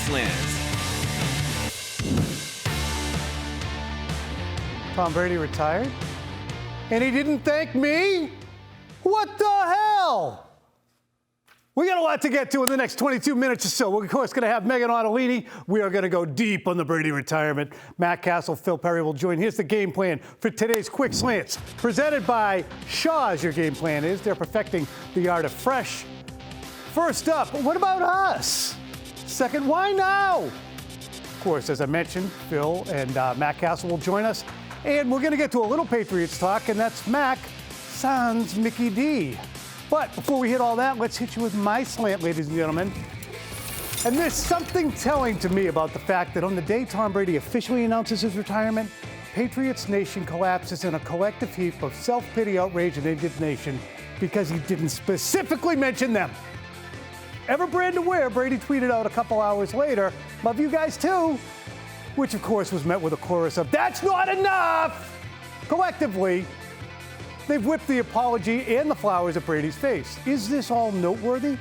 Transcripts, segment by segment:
Slants. Tom Brady retired? And he didn't thank me? What the hell? We got a lot to get to in the next 22 minutes or so. We're, of course, going to have Meghan Ottolini. We are going to go deep on the Brady retirement. Matt Cassel, Phil Perry will join. Here's the game plan for today's Quick Slants. Presented by Shaw's, your game plan is. They're perfecting the art of fresh. First up, what about us? Second, why now? Of course, as I mentioned, Phil and Matt Cassel will join us. And we're going to get to a little Patriots talk, and that's Mac sans Mickey D. But before we hit all that, let's hit you with my slant, ladies and gentlemen. And there's something telling to me about the fact that on the day Tom Brady officially announces his retirement, Patriots Nation collapses in a collective heap of self-pity, outrage, and indignation because he didn't specifically mention them. Ever brand aware, Brady tweeted out a couple hours later, "Love you guys too," which of course was met with a chorus of, "That's not enough!" Collectively, they've whipped the apology and the flowers at Brady's face. Is this all noteworthy?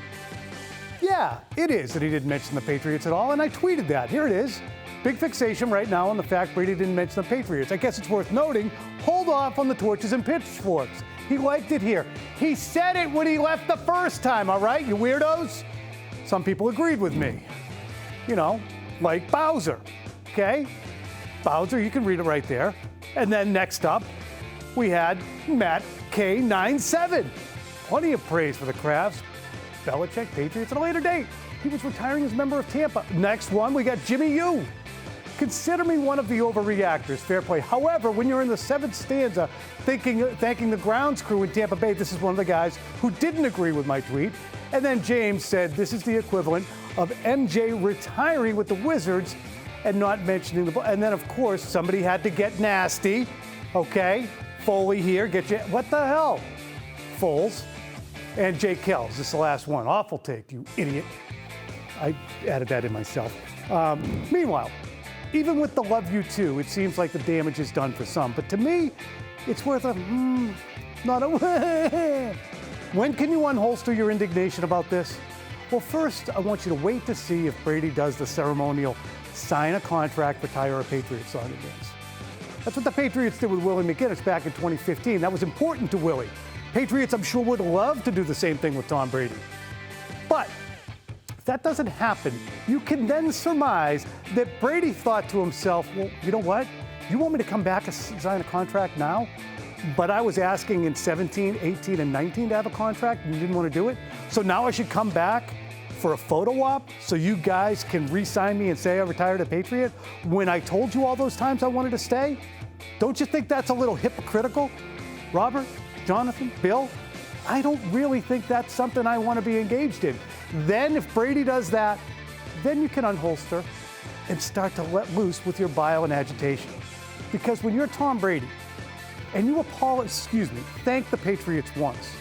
Yeah, it is that he didn't mention the Patriots at all, and I tweeted that. Here it is. Big fixation right now on the fact Brady didn't mention the Patriots. I guess it's worth noting, hold off on the torches and pitchforks. He liked it here. He said it when he left the first time, all right, you weirdos? Some people agreed with me. You know, like Bowser, okay? Bowser, you can read it right there. And then next up, we had Matt K97. Plenty of praise for the Crafts. Belichick, Patriots at a later date. He was retiring as a member of Tampa. Next one, we got Jimmy U. Consider me one of the overreactors. Fair play. However, when you're in the seventh stanza thanking the grounds crew in Tampa Bay, this is one of the guys who didn't agree with my tweet. And then James said this is the equivalent of MJ retiring with the Wizards and not mentioning the... And then, of course, somebody had to get nasty. Okay? Foley here, get you. What the hell? Foles and Jake Kells. This is the last one. Awful take, you idiot. I added that in myself. Meanwhile, even with the love you too, it seems like the damage is done for some. But to me, it's worth a not a. When can you unholster your indignation about this? Well, first, I want you to wait to see if Brady does the ceremonial sign a contract, retire a Patriots song and dance. That's what the Patriots did with Willie McGinnis back in 2015. That was important to Willie. Patriots, I'm sure, would love to do the same thing with Tom Brady. But if that doesn't happen, you can then surmise that Brady thought to himself, well, you know what? You want me to come back and sign a contract now? But I was asking in 17, 18, and 19 to have a contract, and you didn't want to do it? So now I should come back for a photo op so you guys can re-sign me and say I retired a Patriot when I told you all those times I wanted to stay? Don't you think that's a little hypocritical? Robert, Jonathan, Bill, I don't really think that's something I want to be engaged in. Then if Brady does that, then you can unholster and start to let loose with your bile and agitation. Because when you're Tom Brady and you thank the Patriots once,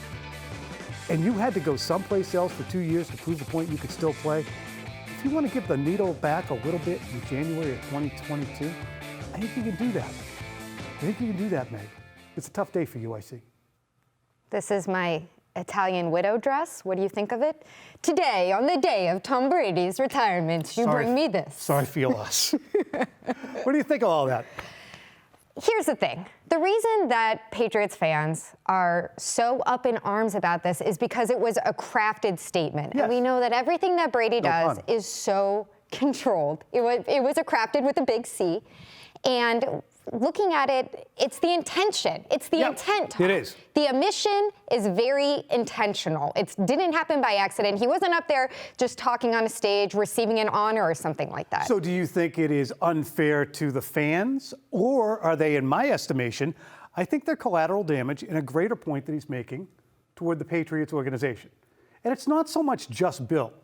and you had to go someplace else for 2 years to prove the point you could still play, if you want to give the needle back a little bit in January of 2022, I think you can do that. I think you can do that, Meg. It's a tough day for you, I see. This is my Italian widow dress. What do you think of it? Today, on the day of Tom Brady's retirement, you bring me this. Sorry for your loss. What do you think of all that? Here's the thing. The reason that Patriots fans are so up in arms about this is because it was a crafted statement. Yes. And we know that everything that Brady does is so controlled. It was a crafted with a big C. And looking at it, it's the intention. It's the intent, Tom. It is. The omission is very intentional. It didn't happen by accident. He wasn't up there just talking on a stage, receiving an honor or something like that. So do you think it is unfair to the fans, or are they, in my estimation, I think they're collateral damage in a greater point that he's making toward the Patriots organization? And it's not so much just Bill.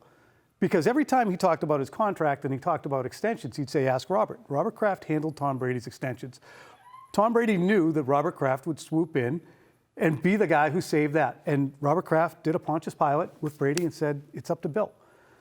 Because every time he talked about his contract and he talked about extensions, he'd say, ask Robert. Robert Kraft handled Tom Brady's extensions. Tom Brady knew that Robert Kraft would swoop in and be the guy who saved that. And Robert Kraft did a Pontius Pilate with Brady and said, it's up to Bill.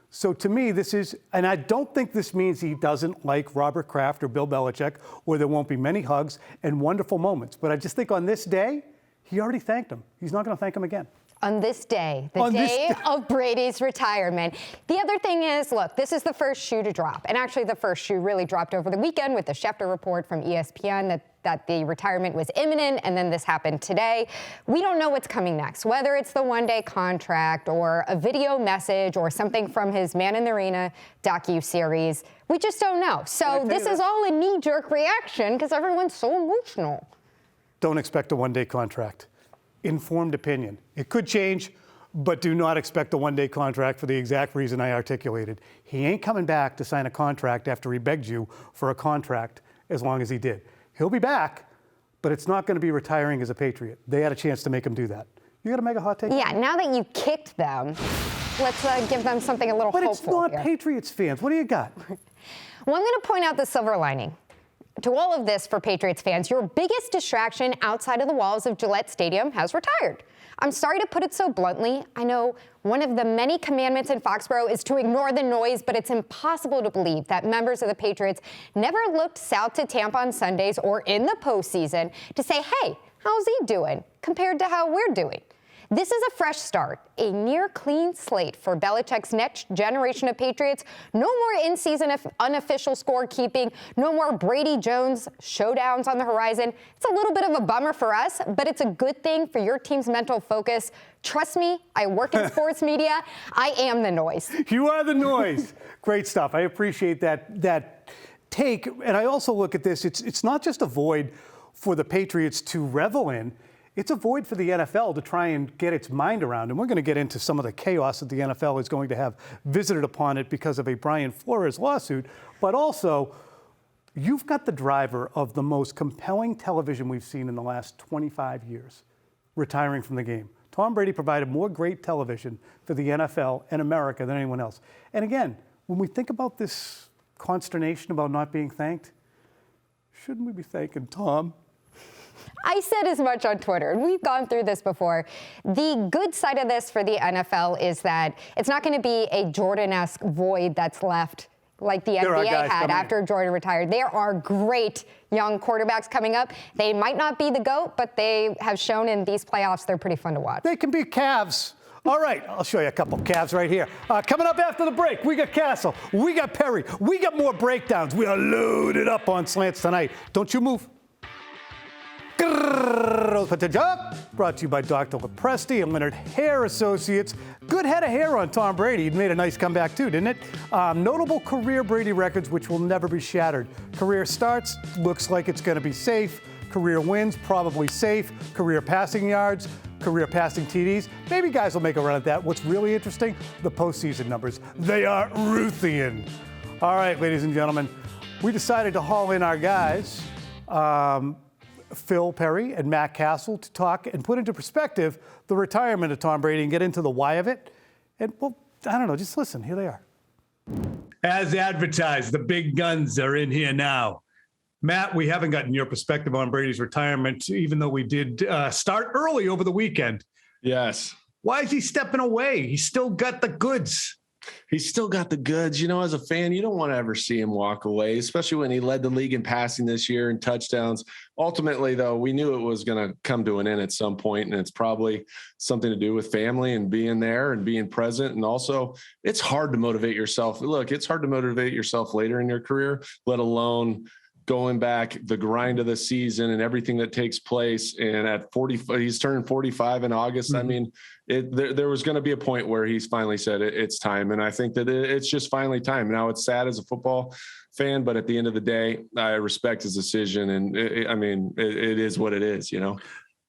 So to me, this is, and I don't think this means he doesn't like Robert Kraft or Bill Belichick, or there won't be many hugs and wonderful moments. But I just think on this day, he already thanked him. He's not going to thank him again. On this day, the day of Brady's retirement. The other thing is, look, this is the first shoe to drop. And actually, the first shoe really dropped over the weekend with the Schefter report from ESPN that the retirement was imminent, and then this happened today. We don't know what's coming next, whether it's the one-day contract or a video message or something from his Man in the Arena docuseries. We just don't know. So this is all a knee-jerk reaction because everyone's so emotional. Don't expect a one-day contract. Informed opinion. It could change, but do not expect a one-day contract for the exact reason I articulated. He ain't coming back to sign a contract after he begged you for a contract as long as he did. He'll be back, but it's not going to be retiring as a Patriot. They had a chance to make him do that. You got a Meg-A Hot Take? Yeah, now that you kicked them, let's give them something a little hopeful. But it's not here. Patriots fans. What do you got? Well, I'm going to point out the silver lining to all of this for Patriots fans. Your biggest distraction outside of the walls of Gillette Stadium has retired. I'm sorry to put it so bluntly. I know one of the many commandments in Foxborough is to ignore the noise, but it's impossible to believe that members of the Patriots never looked south to Tampa on Sundays or in the postseason to say, hey, how's he doing compared to how we're doing? This is a fresh start, a near clean slate for Belichick's next generation of Patriots. No more in-season unofficial scorekeeping, no more Brady Jones showdowns on the horizon. It's a little bit of a bummer for us, but it's a good thing for your team's mental focus. Trust me, I work in sports media. I am the noise. You are the noise. Great stuff. I appreciate that take. And I also look at this, it's not just a void for the Patriots to revel in. It's a void for the NFL to try and get its mind around. And we're going to get into some of the chaos that the NFL is going to have visited upon it because of a Brian Flores lawsuit. But also, you've got the driver of the most compelling television we've seen in the last 25 years retiring from the game. Tom Brady provided more great television for the NFL and America than anyone else. And again, when we think about this consternation about not being thanked, shouldn't we be thanking Tom? I said as much on Twitter, and we've gone through this before. The good side of this for the NFL is that it's not going to be a Jordan-esque void that's left like the NBA had after Jordan retired. There are great young quarterbacks coming up. They might not be the GOAT, but they have shown in these playoffs they're pretty fun to watch. They can be Cavs. All right, I'll show you a couple of Cavs right here. Coming up after the break, we got Cassel, we got Perry, we got more breakdowns. We are loaded up on Slants tonight. Don't you move. Brought to you by Dr. Lepresti and Leonard Hair Associates. Good head of hair on Tom Brady. He made a nice comeback too, didn't it? Notable career Brady records which will never be shattered. Career starts, looks like it's going to be safe. Career wins, probably safe. Career passing yards, career passing TDs. Maybe guys will make a run at that. What's really interesting, the postseason numbers. They are Ruthian. All right, ladies and gentlemen, we decided to haul in our guys. Phil Perry and Matt Cassel to talk and put into perspective the retirement of Tom Brady and get into the why of it. And, well, I don't know, just listen. Here they are. As advertised, the big guns are in here now. Matt, we haven't gotten your perspective on Brady's retirement, even though we did start early over the weekend. Yes. Why is he stepping away? He's still got the goods. He's still got the goods. You know, as a fan, you don't want to ever see him walk away, especially when he led the league in passing this year and touchdowns. Ultimately, though, we knew it was going to come to an end at some point, and it's probably something to do with family and being there and being present. And also, it's hard to motivate yourself. Look, it's hard to motivate yourself later in your career, let alone going back the grind of the season and everything that takes place. And at 40, he's turning 45 in August. Mm-hmm. I mean, there was going to be a point where he's finally said it's time. And I think that it's just finally time. Now it's sad as a football fan, but at the end of the day, I respect his decision. And it is what it is, you know?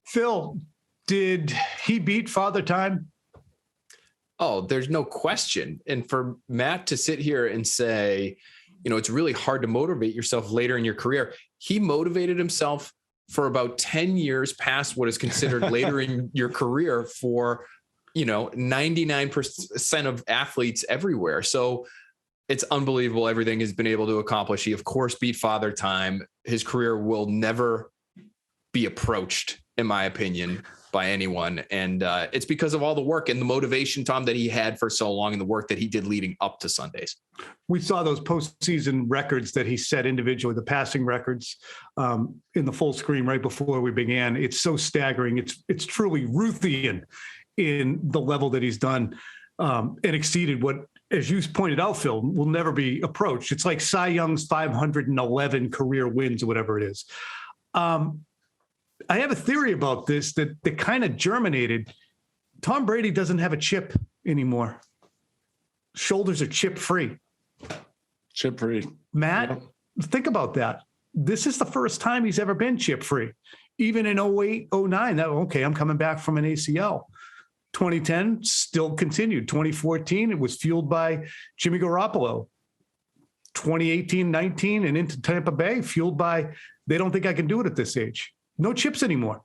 Phil, did he beat Father Time? Oh, there's no question. And for Matt to sit here and say, you know, it's really hard to motivate yourself later in your career. He motivated himself for about 10 years past what is considered later in your career for, 99% of athletes everywhere. So it's unbelievable everything he's been able to accomplish. He, of course, beat Father Time. His career will never be approached, in my opinion, by anyone. And it's because of all the work and the motivation, Tom, that he had for so long and the work that he did leading up to Sundays. We saw those postseason records that he set individually, the passing records in the full screen right before we began. It's so staggering. It's truly Ruthian in the level that he's done and exceeded what, as you pointed out, Phil, will never be approached. It's like Cy Young's 511 career wins or whatever it is. I have a theory about this that kind of germinated. Tom Brady doesn't have a chip anymore. Shoulders are chip free. Chip free. Matt, think about that. This is the first time he's ever been chip free. Even in 08, 09, okay, I'm coming back from an ACL. 2010 still continued. 2014, it was fueled by Jimmy Garoppolo. 2018, 19, and into Tampa Bay, fueled by, they don't think I can do it at this age. No chips anymore.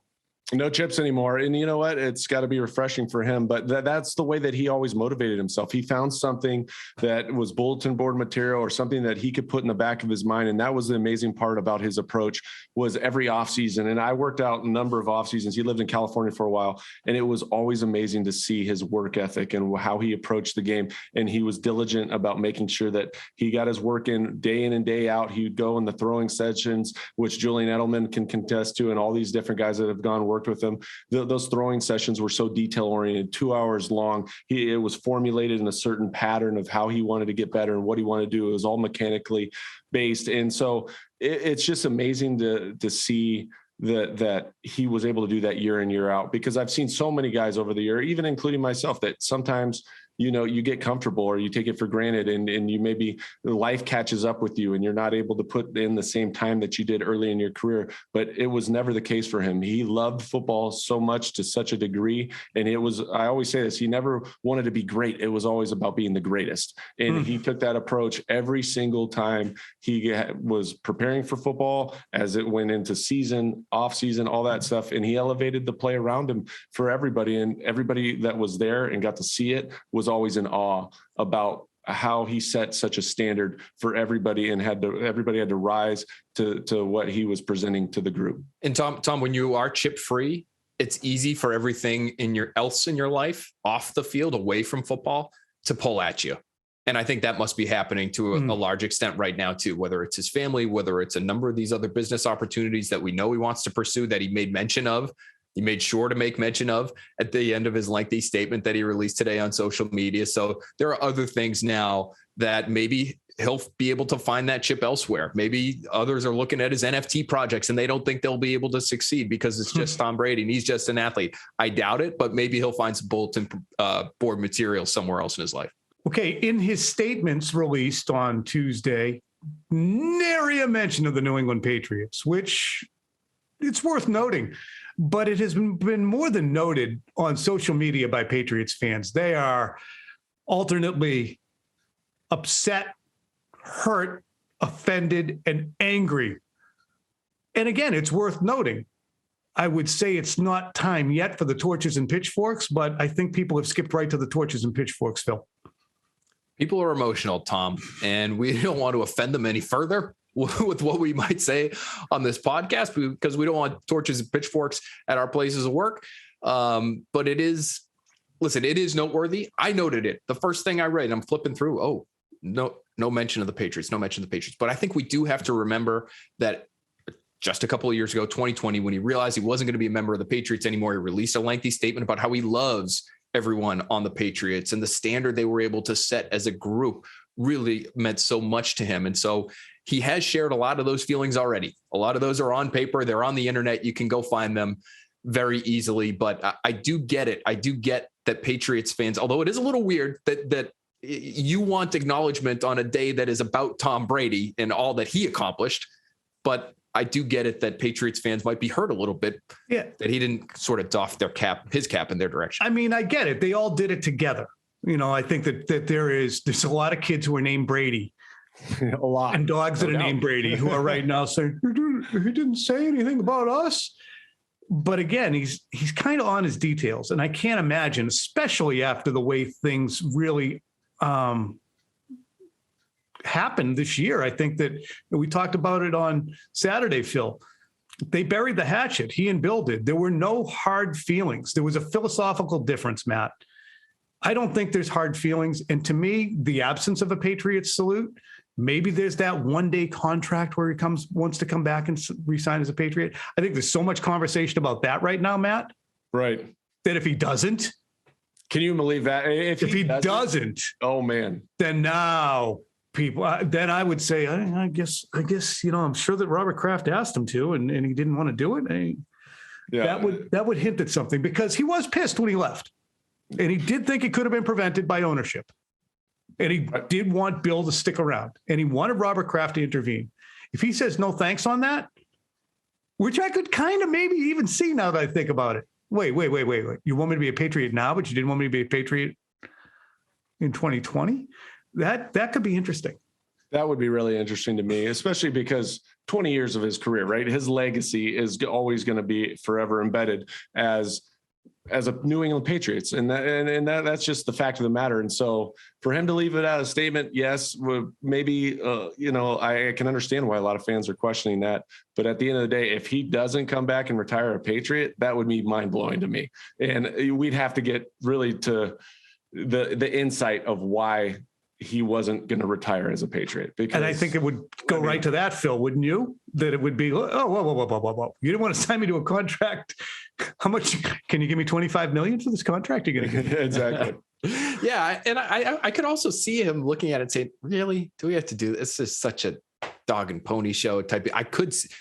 No chips anymore. And you know what? It's got to be refreshing for him. But that's the way that he always motivated himself. He found something that was bulletin board material or something that he could put in the back of his mind. And that was the amazing part about his approach, was every offseason. And I worked out a number of off seasons. He lived in California for a while. And it was always amazing to see his work ethic and how he approached the game. And he was diligent about making sure that he got his work in and day out. He would go in the throwing sessions, which Julian Edelman can contest to, and all these different guys that have worked with him. Those throwing sessions were so detail oriented, 2 hours long. It was formulated in a certain pattern of how he wanted to get better and what he wanted to do. It was all mechanically based. And so it's just amazing to see that he was able to do that year in, year out, because I've seen so many guys over the year, even including myself, that sometimes, you know, you get comfortable or you take it for granted and you maybe life catches up with you and you're not able to put in the same time that you did early in your career. But it was never the case for him. He loved football so much, to such a degree. And it was, I always say this, he never wanted to be great. It was always about being the greatest. And he took that approach every single time he was preparing for football, as it went into season, off season, all that stuff. And he elevated the play around him for everybody. And everybody that was there and got to see it was always in awe about how he set such a standard for everybody, and everybody had to rise to what he was presenting to the group. And Tom, when you are chip free, it's easy for everything else in your life, off the field, away from football, to pull at you. And I think that must be happening to a large extent right now too, whether it's his family, whether it's a number of these other business opportunities that we know he wants to pursue, that he made mention of. He made sure to make mention of at the end of his lengthy statement that he released today on social media. So there are other things now that maybe he'll be able to find that chip elsewhere. Maybe others are looking at his NFT projects and they don't think they'll be able to succeed because it's just Tom Brady and he's just an athlete. I doubt it, but maybe he'll find some bulletin board material somewhere else in his life. Okay, in his statements released on Tuesday, nary a mention of the New England Patriots, which it's worth noting. But it has been more than noted on social media by Patriots fans. They are alternately upset, hurt, offended, and angry. And again, it's worth noting. I would say it's not time yet for the torches and pitchforks, but I think people have skipped right to the torches and pitchforks, Phil. People are emotional, Tom, and we don't want to offend them any further with what we might say on this podcast, because we don't want torches and pitchforks at our places of work. But it is noteworthy. I noted it. The first thing I read, I'm flipping through. No mention of the Patriots, no mention of the Patriots. But I think we do have to remember that just a couple of years ago, 2020, when he realized he wasn't going to be a member of the Patriots anymore, he released a lengthy statement about how he loves everyone on the Patriots, and the standard they were able to set as a group really meant so much to him. And so he has shared a lot of those feelings already. A lot of those are on paper. They're on the internet. You can go find them very easily. But I do get it. I do get that Patriots fans, although it is a little weird that you want acknowledgement on a day that is about Tom Brady and all that he accomplished. But I do get it that Patriots fans might be hurt a little bit that he didn't sort of doff his cap in their direction. I mean, I get it. They all did it together. You know, I think that there's a lot of kids who are named Brady. A lot. And dogs that are named Brady who are right now saying, he didn't say anything about us. But again, he's kind of on his details. And I can't imagine, especially after the way things really happened this year. I think that we talked about it on Saturday, Phil. They buried the hatchet. He and Bill did. There were no hard feelings. There was a philosophical difference, Matt. I don't think there's hard feelings. And to me, the absence of a Patriots salute, maybe there's that one-day contract where he wants to come back and resign as a Patriot. I think there's so much conversation about that right now, Matt. Right. That if he doesn't, Can you believe that? If he doesn't, oh man, then now people, then I would say, I guess, I'm sure that Robert Kraft asked him to, and he didn't want to do it. That would hint at something, because he was pissed when he left, and he did think it could have been prevented by ownership, and he did want Bill to stick around, and he wanted Robert Kraft to intervene. If he says no thanks on that, which I could kind of maybe even see now that I think about it. Wait. You want me to be a Patriot now, but you didn't want me to be a Patriot in 2020? That could be interesting. That would be really interesting to me, especially because 20 years of his career, right? His legacy is always going to be forever embedded as a New England Patriots. And that's just the fact of the matter. And so for him to leave it out of statement, yes, maybe, I can understand why a lot of fans are questioning that. But at the end of the day, if he doesn't come back and retire a Patriot, that would be mind blowing to me. And we'd have to get really to the insight of why he wasn't going to retire as a Patriot. Because, and I think it would go right to that, Phil, wouldn't you? That it would be, whoa. You didn't want to sign me to a contract. How much can you give me? $25 million for this contract? You're going to get exactly. Yeah. And I could also see him looking at it and saying, really, do we have to do this? This is such a dog and pony show type.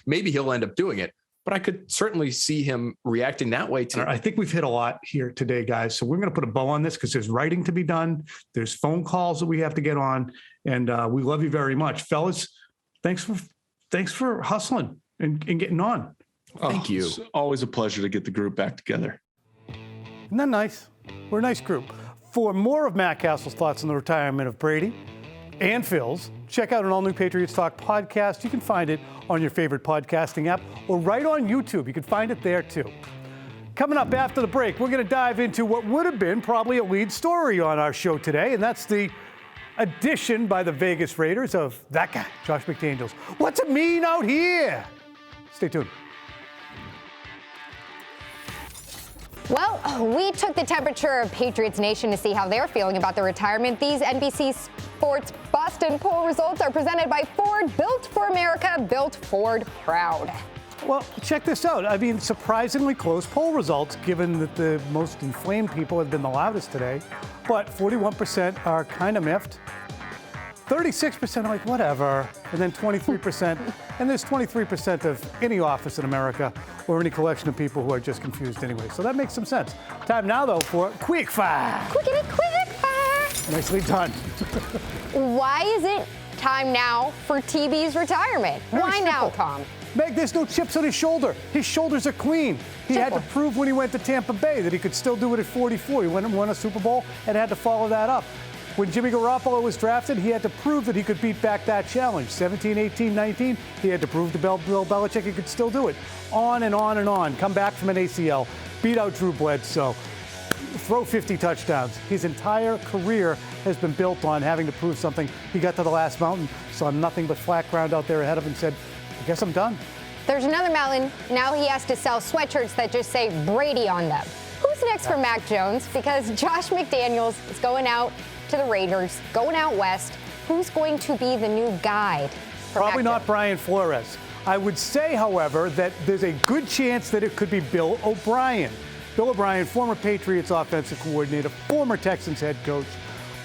Maybe he'll end up doing it, but I could certainly see him reacting that way too. I think we've hit a lot here today, guys. So we're going to put a bow on this, because there's writing to be done. There's phone calls that we have to get on, and we love you very much, fellas. Thanks for hustling and getting on. Thank you. It's always a pleasure to get the group back together. Isn't that nice? We're a nice group. For more of Matt Cassel's thoughts on the retirement of Brady and Phil's, check out an all-new Patriots Talk podcast. You can find it on your favorite podcasting app or right on YouTube. You can find it there too. Coming up after the break, we're going to dive into what would have been probably a lead story on our show today, and that's the addition by the Vegas Raiders of that guy, Josh McDaniels. What's it mean out here? Stay tuned. Well, we took the temperature of Patriots Nation to see how they're feeling about the retirement. These NBC Sports Boston poll results are presented by Ford. Built for America, built Ford proud. Well, check this out. I mean, surprisingly close poll results, given that the most inflamed people have been the loudest today. But 41% are kind of miffed. 36% are like, whatever. And then 23%. And there's 23% of any office in America or any collection of people who are just confused anyway. So that makes some sense. Time now, though, for Quick Fire. Quickity quick fire. Nicely done. Why is it time now for TB's retirement? Why now, Tom? Meg, there's no chips on his shoulder. His shoulders are clean. He had to prove when he went to Tampa Bay that he could still do it at 44. He went and won a Super Bowl and had to follow that up. When Jimmy Garoppolo was drafted, he had to prove that he could beat back that challenge. 17, 18, 19, he had to prove to Bill Belichick he could still do it. On and on and on. Come back from an ACL, beat out Drew Bledsoe, throw 50 touchdowns. His entire career has been built on having to prove something. He got to the last mountain, saw nothing but flat ground out there ahead of him, and said, I guess I'm done. There's another mountain. Now he has to sell sweatshirts that just say Brady on them. Who's next for Mac Jones? Because Josh McDaniels is going out to the Raiders, going out west. Who's going to be the new guide for Probably Mac not Jones? Brian Flores. I would say, however, that there's a good chance that it could be Bill O'Brien. Bill O'Brien, former Patriots offensive coordinator, former Texans head coach,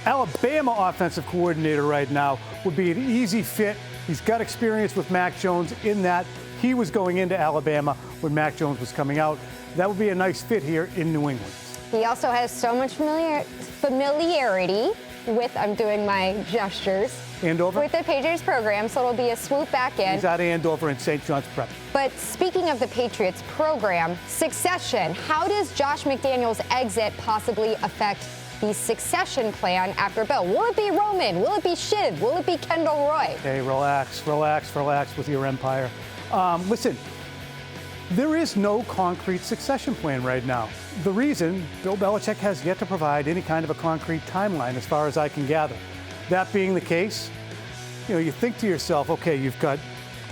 Alabama offensive coordinator right now, would be an easy fit. He's got experience with Mac Jones in that he was going into Alabama when Mac Jones was coming out. That would be a nice fit here in New England. He also has so much familiarity with, I'm doing my gestures, Andover? with the Patriots program, so it'll be a swoop back in. He's out of Andover and St. John's Prep. But speaking of the Patriots program, succession, how does Josh McDaniels' exit possibly affect the succession plan after Bill? Will it be Roman? Will it be Shiv? Will it be Kendall Roy? Okay, relax with your empire. Listen, there is no concrete succession plan right now. The reason, Bill Belichick has yet to provide any kind of a concrete timeline as far as I can gather. That being the case, you think to yourself, okay, you've got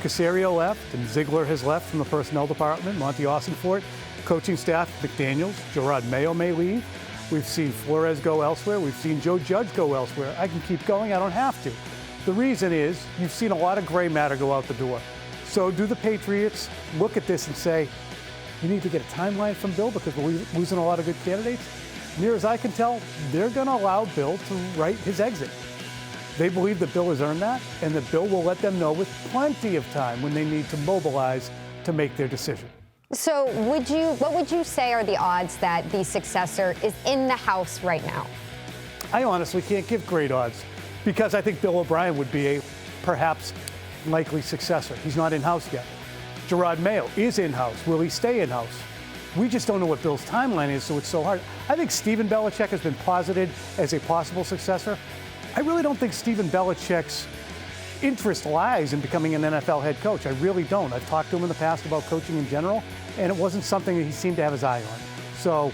Casario left and Ziegler has left from the personnel department, Monty Austinfort, coaching staff, McDaniels, Gerard Mayo may leave. We've seen Flores go elsewhere. We've seen Joe Judge go elsewhere. I can keep going. I don't have to. The reason is you've seen a lot of gray matter go out the door. So do the Patriots look at this and say, you need to get a timeline from Bill because we're losing a lot of good candidates? near as I can tell, they're going to allow Bill to write his exit. They believe that Bill has earned that, and that Bill will let them know with plenty of time when they need to mobilize to make their decision. So what would you say are the odds that the successor is in the house right now? I honestly can't give great odds because I think Bill O'Brien would be a perhaps likely successor. He's not in-house yet. Gerard Mayo is in-house. Will he stay in-house? We just don't know what Bill's timeline is, so it's so hard. I think Stephen Belichick has been posited as a possible successor. I really don't think Stephen Belichick's interest lies in becoming an NFL head coach. I really don't. I've talked to him in the past about coaching in general, and it wasn't something that he seemed to have his eye on. So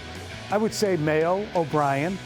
I would say Mayo, O'Brien.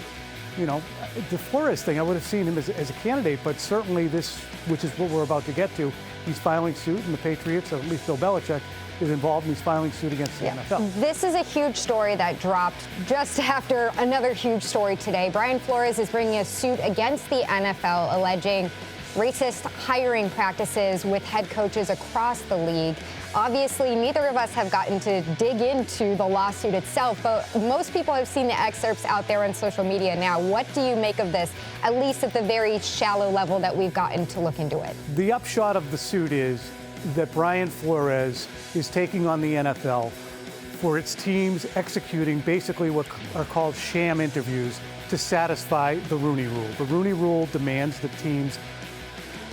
You know, the Flores thing, I would have seen him as a candidate, but certainly this, which is what we're about to get to, he's filing suit, and the Patriots, or at least Bill Belichick, is involved, and he's filing suit against the NFL. This is a huge story that dropped just after another huge story today. Brian Flores is bringing a suit against the NFL, alleging racist hiring practices with head coaches across the league. Obviously, neither of us have gotten to dig into the lawsuit itself, but most people have seen the excerpts out there on social media now. What do you make of this, at least at the very shallow level that we've gotten to look into it? The upshot of the suit is that Brian Flores is taking on the NFL for its teams executing basically what are called sham interviews to satisfy the Rooney Rule. The Rooney Rule demands that teams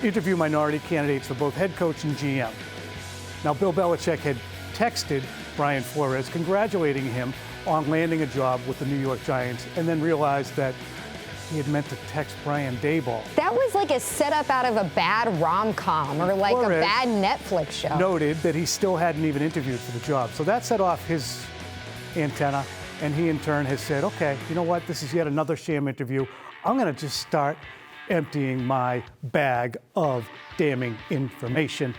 interview minority candidates for both head coach and GM. Now, Bill Belichick had texted Brian Flores congratulating him on landing a job with the New York Giants, and then realized that he had meant to text Brian Daboll. That was like a setup out of a bad rom-com or like Flores a bad Netflix show. Noted that he still hadn't even interviewed for the job. So that set off his antenna, and he in turn has said, okay, you know what, this is yet another sham interview. I'm going to just start emptying my bag of damning information.